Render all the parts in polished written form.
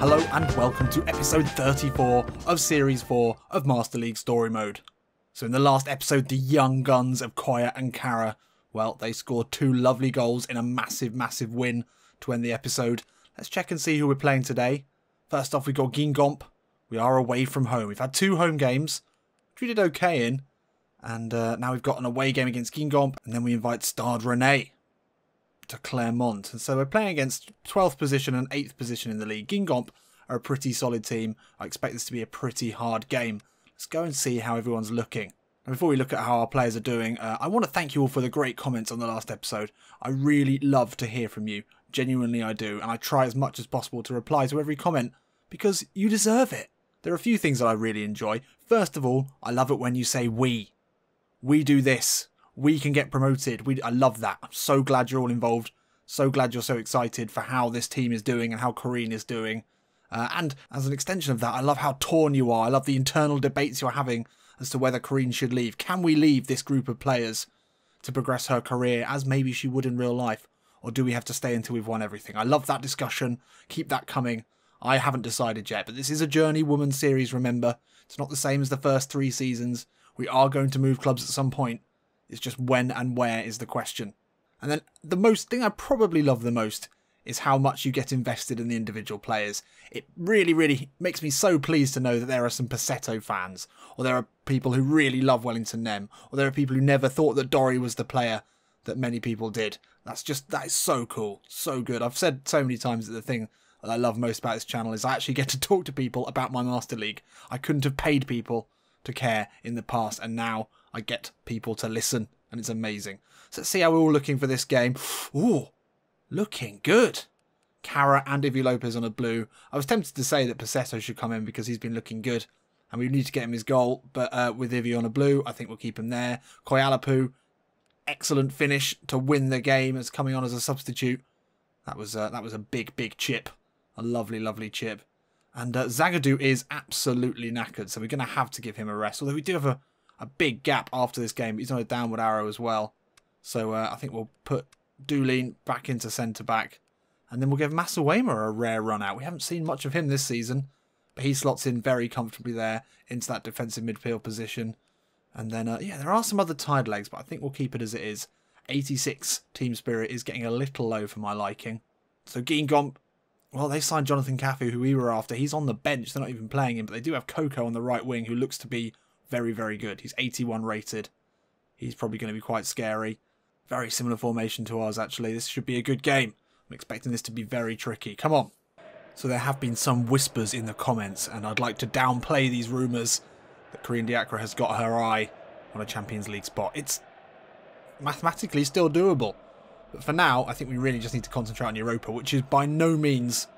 Hello and welcome to episode 34 of Series 4 of Master League Story Mode. So in the last episode, the young guns of Koya and Kara, well, they scored 2 lovely goals in a massive win to end the episode. Let's check and see who we're playing today. First off, we've got Guingamp. We are away from home. We've had 2 home games, which we did okay in. And now we've got an away game against Guingamp, and then we invite Stade Rennais to Clermont. And so we're playing against 12th position and 8th position in the league. Guingamp are a pretty solid team. I expect this to be a pretty hard game. Let's go and see how everyone's looking. And before we look at how our players are doing, I want to thank you all for the great comments on the last episode. I really love to hear from you. Genuinely I do. And I try as much as possible to reply to every comment because you deserve it. There are a few things that I really enjoy. First of all, I love it when you say we. We do this. We can get promoted. I love that. I'm so glad you're all involved. So glad you're so excited for how this team is doing and how Corrine is doing. And as an extension of that, I love how torn you are. I love the internal debates you're having as to whether Corrine should leave. Can we leave this group of players to progress her career as maybe she would in real life? Or do we have to stay until we've won everything? I love that discussion. Keep that coming. I haven't decided yet, but this is a Journey Woman series, remember. It's not the same as the first 3 seasons. We are going to move clubs at some point. It's just when and where is the question. And then the thing I probably love the most is how much you get invested in the individual players. It really makes me so pleased to know that there are some Paceto fans, or there are people who really love Wellington Nem, or there are people who never thought that Dory was the player that many people did. That is so cool, so good. I've said so many times that the thing that I love most about this channel is I actually get to talk to people about my Master League. I couldn't have paid people to care in the past, and now I get people to listen, and it's amazing. So let's see how we're all looking for this game. Ooh, looking good. Kara and Ivy Lopez on a blue. I was tempted to say that Paceto should come in because he's been looking good, and we need to get him his goal, but with Ivy on a blue, I think we'll keep him there. Koyalapu, excellent finish to win the game as coming on as a substitute. That was a big chip. A lovely chip. And Zagadou is absolutely knackered, so we're going to have to give him a rest. Although we do have a big gap after this game. He's on a downward arrow as well. So I think we'll put Doolin back into centre-back. And then we'll give Masawema a rare run out. We haven't seen much of him this season, but he slots in very comfortably there into that defensive midfield position. And then, yeah, there are some other tired legs, but I think we'll keep it as it is. 86 team spirit is getting a little low for my liking. So Guingamp, well, they signed Jonathan Cafu, who we were after. He's on the bench. They're not even playing him, but they do have Coco on the right wing, who looks to be very good. He's 81 rated. He's probably going to be quite scary. Very similar formation to ours, actually. This should be a good game. I'm expecting this to be very tricky. Come on. So there have been some whispers in the comments, and I'd like to downplay these rumours that Korean Diakra has got her eye on a Champions League spot. It's mathematically still doable. But for now, I think we really just need to concentrate on Europa, which is by no means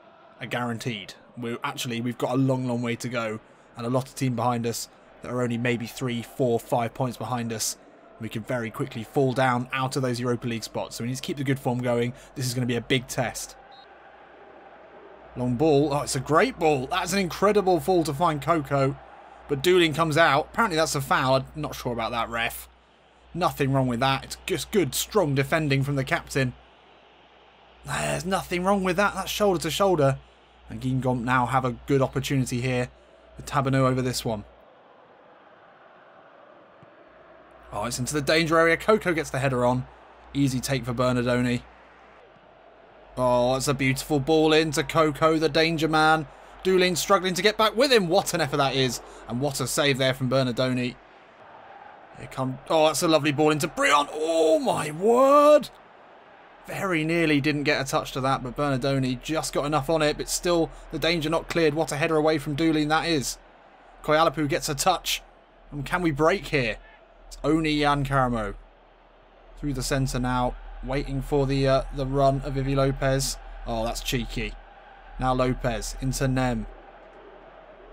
a guaranteed. We've got a long way to go, and a lot of team behind us that are only maybe 3, 4, 5 points behind us. We can very quickly fall down out of those Europa League spots. So we need to keep the good form going. This is going to be a big test. Long ball. Oh, it's a great ball. That's an incredible fall to find Coco. But Doolin comes out. Apparently that's a foul. I'm not sure about that, ref. Nothing wrong with that. It's just good, strong defending from the captain. There's nothing wrong with that. That's shoulder to shoulder. And Guingamp now have a good opportunity here with Tabanu over this one. Oh, it's into the danger area. Coco gets the header on. Easy take for Bernardoni. Oh, it's a beautiful ball into Coco, the danger man. Doolin struggling to get back with him. What an effort that is. And what a save there from Bernardoni. Here come. Oh, that's a lovely ball into Brion. Oh, my word. Very nearly didn't get a touch to that, but Bernardoni just got enough on it, but still the danger not cleared. What a header away from Doolin that is. Koyalapu gets a touch. And can we break here? It's only Jan Karamo. Through the centre now, waiting for the run of Ivy Lopez. Oh, that's cheeky. Now Lopez into Nem.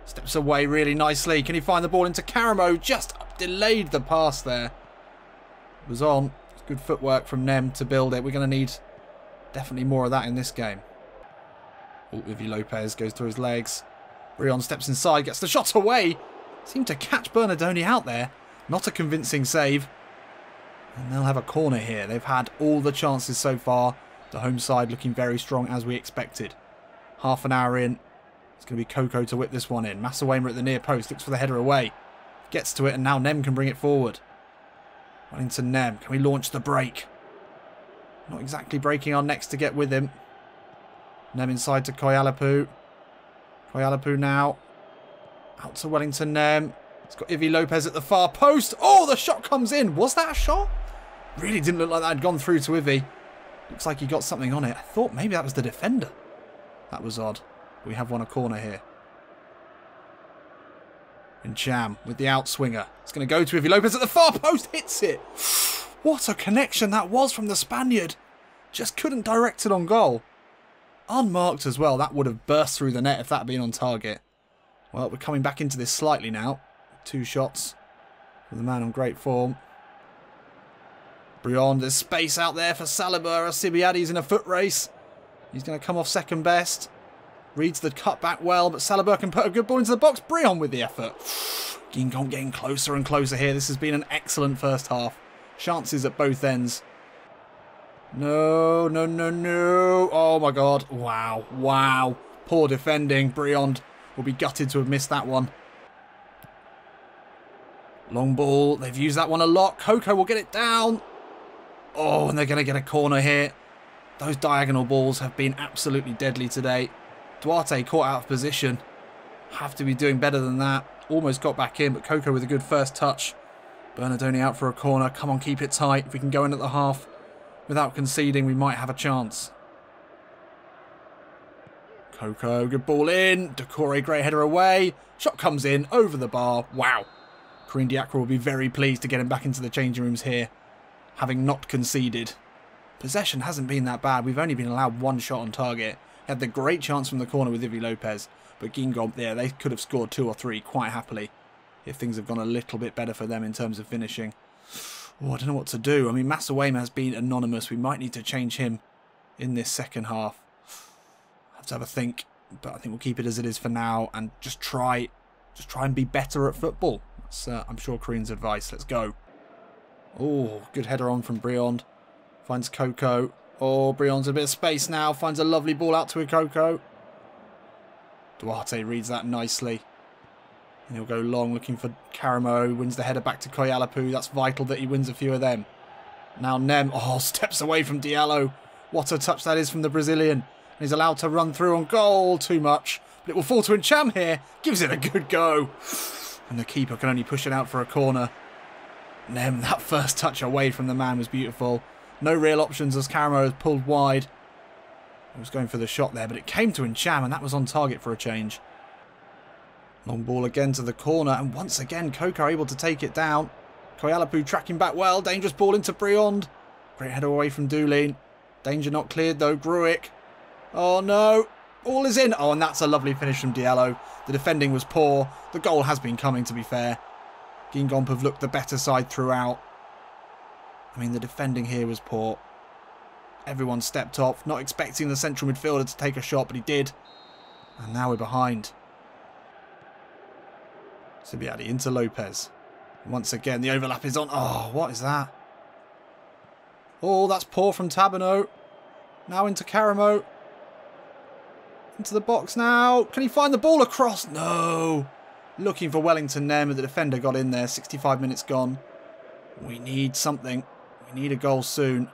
Steps away really nicely. Can he find the ball into Karamo? Just delayed the pass there. It was on. It's good footwork from Nem to build it. We're going to need definitely more of that in this game. Oh, Ivy Lopez goes through his legs. Brion steps inside, gets the shot away. Seemed to catch Bernardoni out there. Not a convincing save. And they'll have a corner here. They've had all the chances so far. The home side looking very strong as we expected. Half an hour in. It's going to be Coco to whip this one in. Mathew at the near post. Looks for the header away. Gets to it and now Nem can bring it forward. Running to Nem. Can we launch the break? Not exactly breaking our necks to get with him. Nem inside to Koyalapu. Koyalapu now. Out to Wellington Nem. It's got Ivy Lopez at the far post. Oh, the shot comes in. Was that a shot? Really didn't look like that had gone through to Ivy. Looks like he got something on it. I thought maybe that was the defender. That was odd. We have won a corner here. And Jam with the outswinger. It's going to go to Ivy Lopez at the far post. Hits it. What a connection that was from the Spaniard. Just couldn't direct it on goal. Unmarked as well. That would have burst through the net if that had been on target. Well, we're coming back into this slightly now. 2 shots for the man on great form. Briand, there's space out there for Saliba. Sibiadi's in a foot race. He's going to come off second best. Reads the cut back well, but Saliba can put a good ball into the box. Briand with the effort. Guingamp getting closer and closer here. This has been an excellent first half. Chances at both ends. No, no, no, no. Oh my god. Wow, wow. Poor defending. Briand will be gutted to have missed that one. Long ball. They've used that one a lot. Coco will get it down. Oh, and they're going to get a corner here. Those diagonal balls have been absolutely deadly today. Duarte caught out of position. Have to be doing better than that. Almost got back in, but Coco with a good first touch. Bernardoni out for a corner. Come on, keep it tight. If we can go in at the half without conceding, we might have a chance. Coco, good ball in. Decore, great header away. Shot comes in, over the bar. Wow. Karim Diakra will be very pleased to get him back into the changing rooms here, having not conceded. Possession hasn't been that bad. We've only been allowed 1 shot on target. Had the great chance from the corner with Ivy Lopez. But Guingamp there, they could have scored 2 or 3 quite happily if things have gone a little bit better for them in terms of finishing. Oh, I don't know what to do. I mean, Mathew has been anonymous. We might need to change him in this second half. Have to have a think, but I think we'll keep it as it is for now and just try and be better at football. That's, I'm sure, Karim's advice. Let's go. Oh, good header on from Briand. Finds Coco. Oh, Briand's a bit of space now. Finds a lovely ball out to Coco. Duarte reads that nicely. And he'll go long looking for Karamo. Wins the header back to Koyalapu. That's vital that he wins a few of them. Now Nem. Oh, steps away from Diallo. What a touch that is from the Brazilian. He's allowed to run through on goal. Too much. But it will fall to Ncham here. Gives it a good go. And the keeper can only push it out for a corner. Nem, that first touch away from the man was beautiful. No real options as Karamo has pulled wide. He was going for the shot there, but it came to Ncham, and that was on target for a change. Long ball again to the corner, and once again, Coco able to take it down. Koyalapu tracking back well. Dangerous ball into Briand. Great header away from Doolin. Danger not cleared, though. Gruick. Oh, no. All is in. Oh, and that's a lovely finish from Diallo. The defending was poor. The goal has been coming, to be fair. Guingamp have looked the better side throughout. I mean, the defending here was poor. Everyone stepped off, not expecting the central midfielder to take a shot, but he did. And now we're behind. Sibiadi into Lopez. Once again, the overlap is on. Oh, what is that? Oh, that's poor from Tabano. Now into Karamo. Into the box now. Can he find the ball across? No. Looking for Wellington there, but the defender got in there. 65 minutes gone. We need something. We need a goal soon.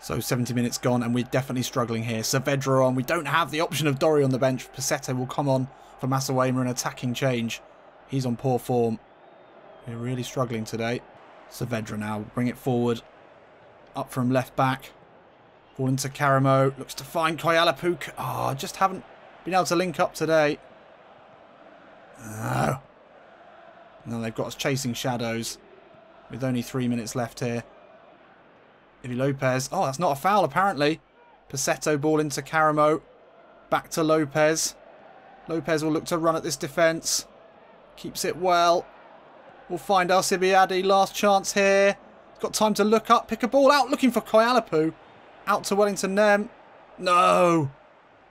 So 70 minutes gone and we're definitely struggling here. Saavedra on. We don't have the option of Dory on the bench. Passetto will come on for Mathew, an attacking change. He's on poor form. We're really struggling today. Saavedra now. Bring it forward. Up from left back. Ball into Karamo. Looks to find Koyalapu. Oh, just haven't been able to link up today. Oh. Now they've got us chasing shadows. With only 3 minutes left here. Ivy Lopez. Oh, that's not a foul apparently. Passetto ball into Karamo. Back to Lopez. Lopez will look to run at this defence. Keeps it well. We'll find Alcibiade. Last chance here. Got time to look up. Pick a ball out. Looking for Koyalapu. Out to Wellington Nem. No.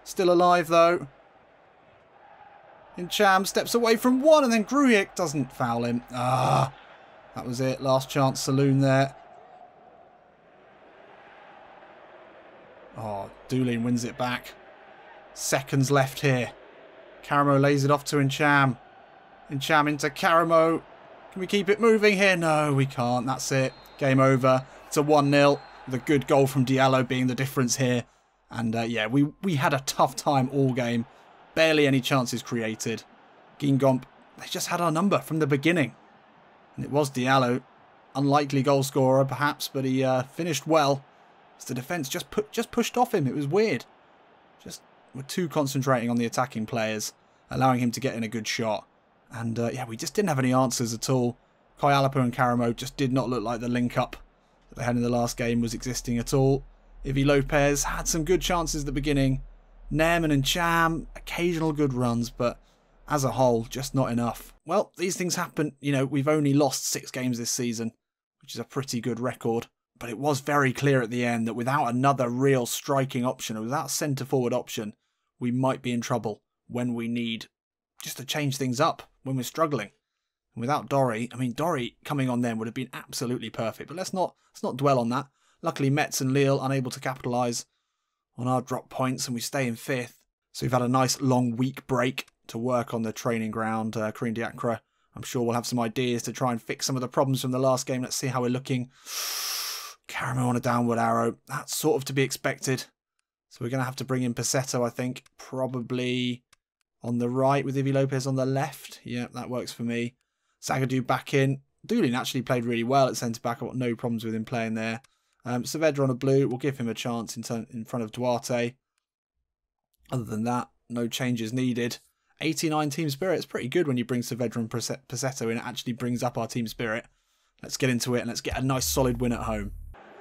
Still alive though. Ncham steps away from one and then Gruick doesn't foul him. Ah. That was it. Last chance saloon there. Oh, Doolin wins it back. Seconds left here. Karamo lays it off to Incham. Incham into Karamo. Can we keep it moving here? No, we can't. That's it. Game over. It's a 1-0. The good goal from Diallo being the difference here. And yeah, we had a tough time all game. Barely any chances created. Guingamp, they just had our number from the beginning. And it was Diallo. Unlikely goal scorer, perhaps, but he finished well. As the defence just pushed off him. It was weird. Just we're too concentrating on the attacking players, allowing him to get in a good shot. And yeah, we just didn't have any answers at all. Kayalapu and Karamo just did not look like the link-up that they had in the last game was existing at all. Ivy Lopez had some good chances at the beginning. Nehm and Cham, occasional good runs, but as a whole, just not enough. Well, these things happen. You know, we've only lost 6 games this season, which is a pretty good record. But it was very clear at the end that without another real striking option, or without a centre-forward option, we might be in trouble when we need just to change things up, when we're struggling. And without Dory, I mean, Dory coming on then would have been absolutely perfect. But let's not dwell on that. Luckily, Metz and Lille unable to capitalise on our drop points, and we stay in 5th. So we've had a nice long week break to work on the training ground, Creeg Diacra. I'm sure we'll have some ideas to try and fix some of the problems from the last game. Let's see how we're looking. Karamo on a downward arrow. That's sort of to be expected. So we're going to have to bring in Passetto, I think. Probably on the right with Ivy Lopez on the left. Yeah, that works for me. Zagadou back in. Doolin actually played really well at centre-back. I've got no problems with him playing there. Saavedra on a blue. We'll give him a chance in front of Duarte. Other than that, no changes needed. 89 team spirit. It's pretty good when you bring Saavedra and Passetto in. It actually brings up our team spirit. Let's get into it and let's get a nice solid win at home.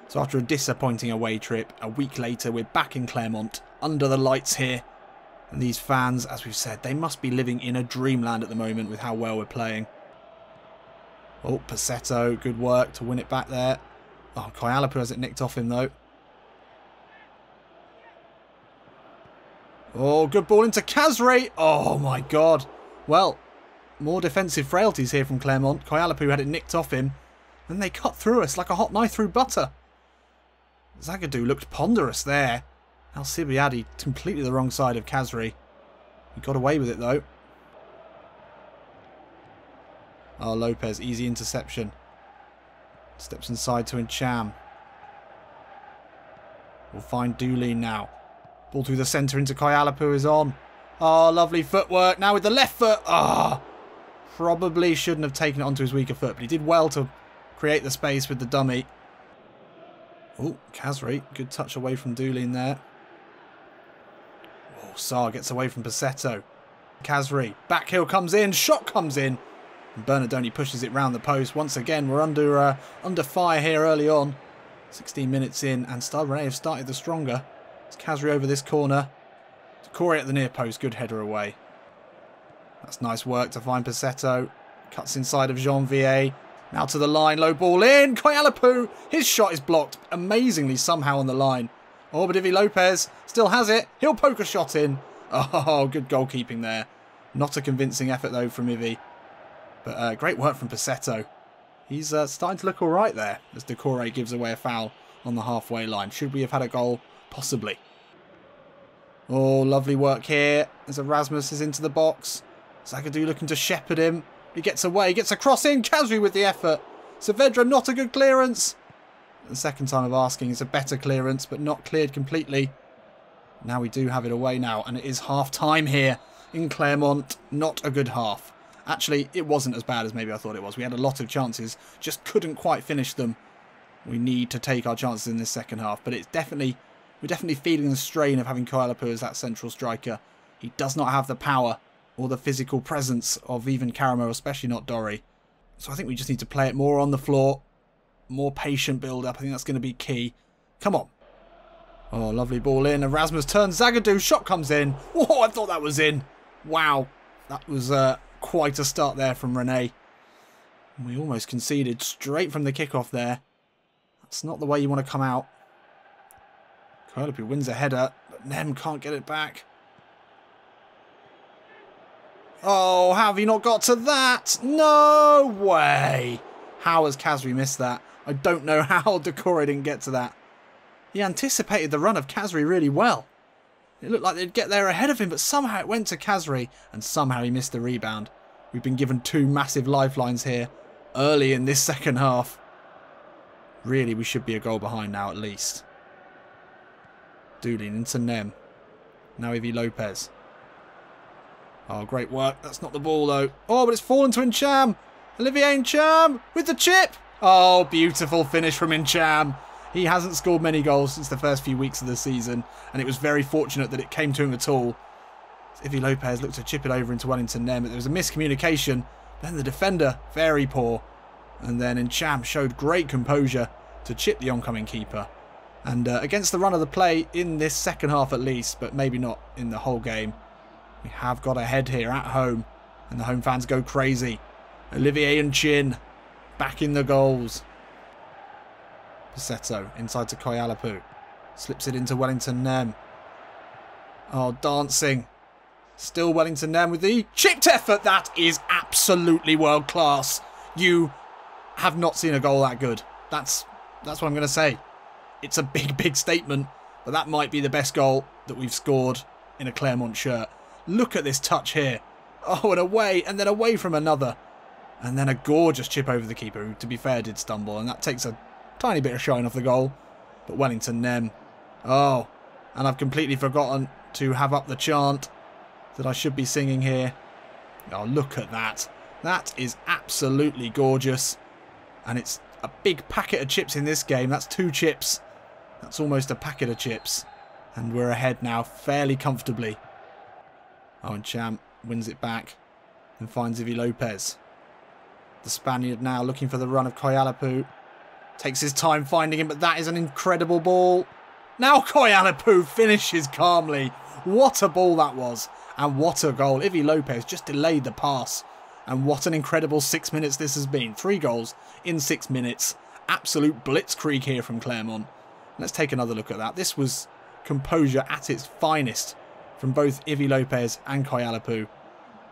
So after a disappointing away trip, a week later we're back in Clermont, under the lights here. And these fans, as we've said, they must be living in a dreamland at the moment with how well we're playing. Oh, Passetto, good work to win it back there. Oh, Kayalapu has it nicked off him though. Oh, good ball into Kazri. Oh my god. Well, more defensive frailties here from Clermont. Kayalapu had it nicked off him. And they cut through us like a hot knife through butter. Zagadou looked ponderous there. Alcibiade completely the wrong side of Kazri. He got away with it though. Oh, Lopez, easy interception. Steps inside to Incham. We'll find Doolin now. Ball through the centre into Kayalapu is on. Oh, lovely footwork. Now with the left foot. Ah, probably shouldn't have taken it onto his weaker foot, but he did well to create the space with the dummy. Oh, Kazri. Good touch away from Doolin there. Oh, Sarr gets away from Passetto. Kazri. Back heel comes in. Shot comes in. And Bernardoni pushes it round the post. Once again, we're under fire here early on. 16 minutes in, and Stade Rennais have started the stronger. It's Kazri over this corner. Corey at the near post. Good header away. That's nice work to find Passetto. Cuts inside of Janvier. Now to the line. Low ball in. Kayalapu. His shot is blocked amazingly somehow on the line. Oh, but Ivy Lopez still has it. He'll poke a shot in. Oh, good goalkeeping there. Not a convincing effort though from Ivy. But great work from Passetto. He's starting to look all right there as Decore gives away a foul on the halfway line. Should we have had a goal? Possibly. Oh, lovely work here as Erasmus is into the box. Zagadou looking to shepherd him. He gets away, gets a cross in. Kazri with the effort. Saavedra, not a good clearance. The second time of asking is a better clearance, but not cleared completely. Now we do have it away now, and it is half time here in Clermont. Not a good half. Actually, it wasn't as bad as maybe I thought it was. We had a lot of chances, just couldn't quite finish them. We need to take our chances in this second half, but we're definitely feeling the strain of having Kayalapu as that central striker. He does not have the power or the physical presence of even Karamo, especially not Dory. So I think we just need to play it more on the floor, more patient build-up. I think that's going to be key. Come on. Oh, lovely ball in. Erasmus turns. Zagadou. Shot comes in. Oh, I thought that was in. Wow. That was quite a start there from Rennais. We almost conceded straight from the kickoff there. That's not the way you want to come out. Kayalapu wins a header, but Nem can't get it back. Oh, how have you not got to that? No way. How has Kazri missed that? I don't know how Decore didn't get to that. He anticipated the run of Kazri really well. It looked like they'd get there ahead of him, but somehow it went to Khazri, and somehow he missed the rebound. We've been given 2 massive lifelines here early in this second half. Really, we should be a goal behind now at least. Doolin into Nem. Now Ivy Lopez. Oh, great work. That's not the ball, though. Oh, but it's fallen to Incham. Olivier Incham with the chip. Oh, beautiful finish from Incham. He hasn't scored many goals since the first few weeks of the season, and it was very fortunate that it came to him at all. Ivy Lopez looked to chip it over into Wellington Nem, but there was a miscommunication. Then the defender, very poor. And then Incham showed great composure to chip the oncoming keeper. And against the run of the play in this second half at least, but maybe not in the whole game, we have got ahead here at home. And the home fans go crazy. Olivier and Chin back in the goals. Passetto inside to Koyalapu. Slips it into Wellington Nem. Oh, dancing. Still Wellington Nem with the chipped effort. That is absolutely world class. You have not seen a goal that good. That's what I'm going to say. It's a big, big statement, but that might be the best goal that we've scored in a Claremont shirt. Look at this touch here. Oh, and away, and then away from another. And then a gorgeous chip over the keeper, who, to be fair, did stumble, and that takes a tiny bit of shine off the goal. But Wellington Nem. Oh, and I've completely forgotten to have up the chant that I should be singing here. Oh, look at that. That is absolutely gorgeous. And it's a big packet of chips in this game. That's 2 chips. That's almost a packet of chips. And we're ahead now fairly comfortably. Oh, and Champ wins it back and finds Ivy Lopez. The Spaniard now looking for the run of Koyalapu. Takes his time finding him, but that is an incredible ball. Now Koyalapu finishes calmly. What a ball that was. And what a goal. Ivy Lopez just delayed the pass. And what an incredible 6 minutes this has been. 3 goals in 6 minutes. Absolute blitzkrieg here from Claremont. Let's take another look at that. This was composure at its finest from both Ivy Lopez and Koyalapu.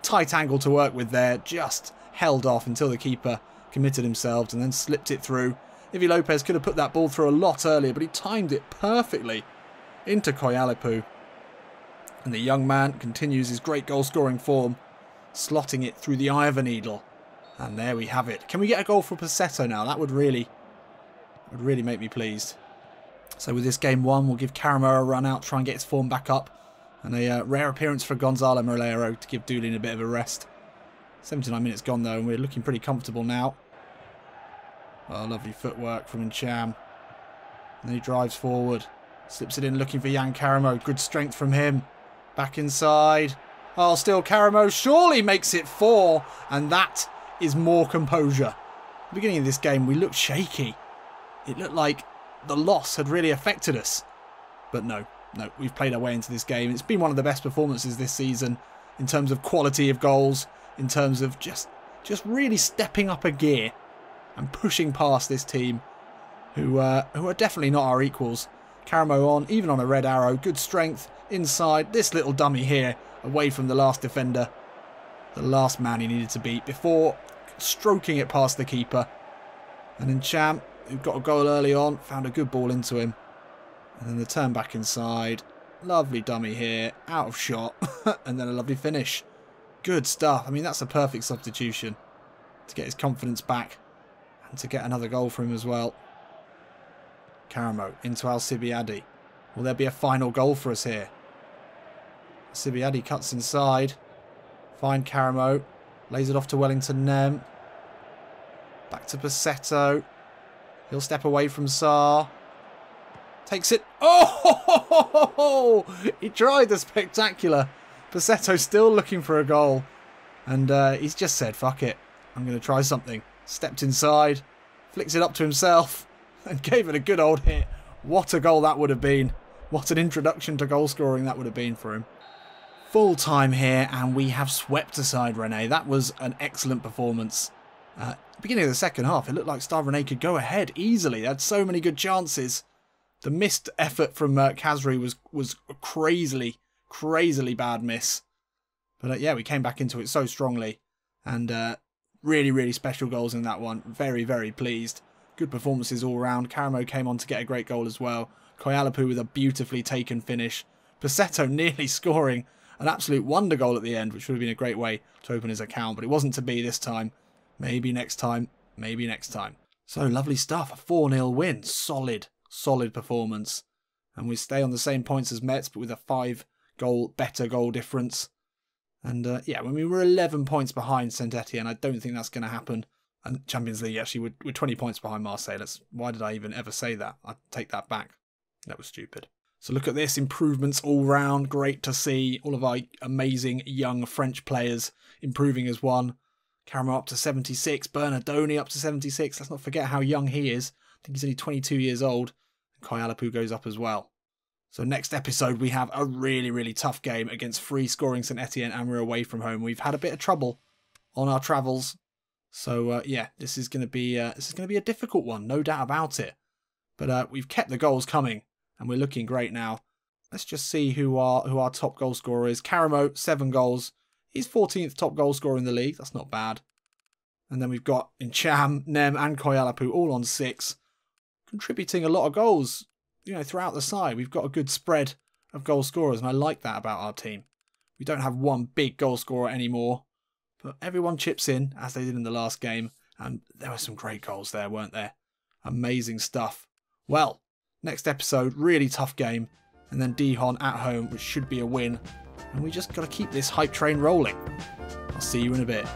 Tight angle to work with there. Just held off until the keeper committed himself and then slipped it through. Ivy Lopez could have put that ball through a lot earlier, but he timed it perfectly into Koyalapu. And the young man continues his great goal-scoring form, slotting it through the eye of a needle. And there we have it. Can we get a goal for Passetto now? That would really make me pleased. So with this game 1, we'll give Caramo a run out, try and get his form back up. And a rare appearance for Gonzalo Molero to give Doolin a bit of a rest. 79 minutes gone though, and we're looking pretty comfortable now. Oh, lovely footwork from Incham. And then he drives forward. Slips it in looking for Jan Caramo. Good strength from him. Back inside. Oh, still Caramo surely makes it 4. And that is more composure. At the beginning of this game, we looked shaky. It looked like the loss had really affected us. But no, we've played our way into this game. It's been one of the best performances this season in terms of quality of goals, in terms of just really stepping up a gear and pushing past this team who are definitely not our equals. Caramo on, even on a red arrow. Good strength inside. This little dummy here, away from the last defender. The last man he needed to beat before stroking it past the keeper. And then Champ, who got a goal early on, found a good ball into him. And then the turn back inside. Lovely dummy here, out of shot. And then a lovely finish. Good stuff. I mean, that's a perfect substitution to get his confidence back and to get another goal for him as well. Caramo into Alcibiade. Will there be a final goal for us here? Alcibiade cuts inside. Find Caramo. Lays it off to Wellington Nem. Back to Passetto. He'll step away from Sarr. Takes it. Oh! He tried the spectacular. Passetto still looking for a goal. And he's just said, fuck it. I'm going to try something. Stepped inside. Flicks it up to himself. And gave it a good old hit. What a goal that would have been. What an introduction to goal scoring that would have been for him. Full time here, and we have swept aside Rene. That was an excellent performance. Beginning of the second half, it looked like Stade Rennais could go ahead easily. They had so many good chances. The missed effort from Khazri was a crazily bad miss. But yeah, we came back into it so strongly. And really special goals in that one. Very pleased. Good performances all round. Caramo came on to get a great goal as well. Koyalapu with a beautifully taken finish. Passetto nearly scoring an absolute wonder goal at the end, which would have been a great way to open his account, but it wasn't to be this time. Maybe next time. Maybe next time. So, lovely stuff. A 4-0 win. Solid performance. And we stay on the same points as Metz, but with a 5-goal, better goal difference. And, yeah, when we were 11 points behind Saint Etienne, I don't think that's going to happen. And Champions League, actually, we're 20 points behind Marseille. Why did I even ever say that? I take that back. That was stupid. So look at this, improvements all round. Great to see all of our amazing young French players improving as one. Caramo up to 76, Bernardoni up to 76. Let's not forget how young he is. I think he's only 22 years old. And Kai Alapu goes up as well. So next episode we have a really tough game against free scoring St Etienne, and we're away from home. We've had a bit of trouble on our travels. So yeah, this is going to be a difficult one, no doubt about it. But we've kept the goals coming. And we're looking great now. Let's just see who our top goal scorer is. Caramo, 7 goals. He's 14th top goal scorer in the league. That's not bad. And then we've got Incham, Nem and Koyalapu all on 6. Contributing a lot of goals, throughout the side. We've got a good spread of goal scorers, and I like that about our team. We don't have one big goal scorer anymore. But everyone chips in, as they did in the last game. And there were some great goals there, weren't there? Amazing stuff. Well, next episode, really tough game, and then Dijon at home, which should be a win. And we just got to keep this hype train rolling. I'll see you in a bit.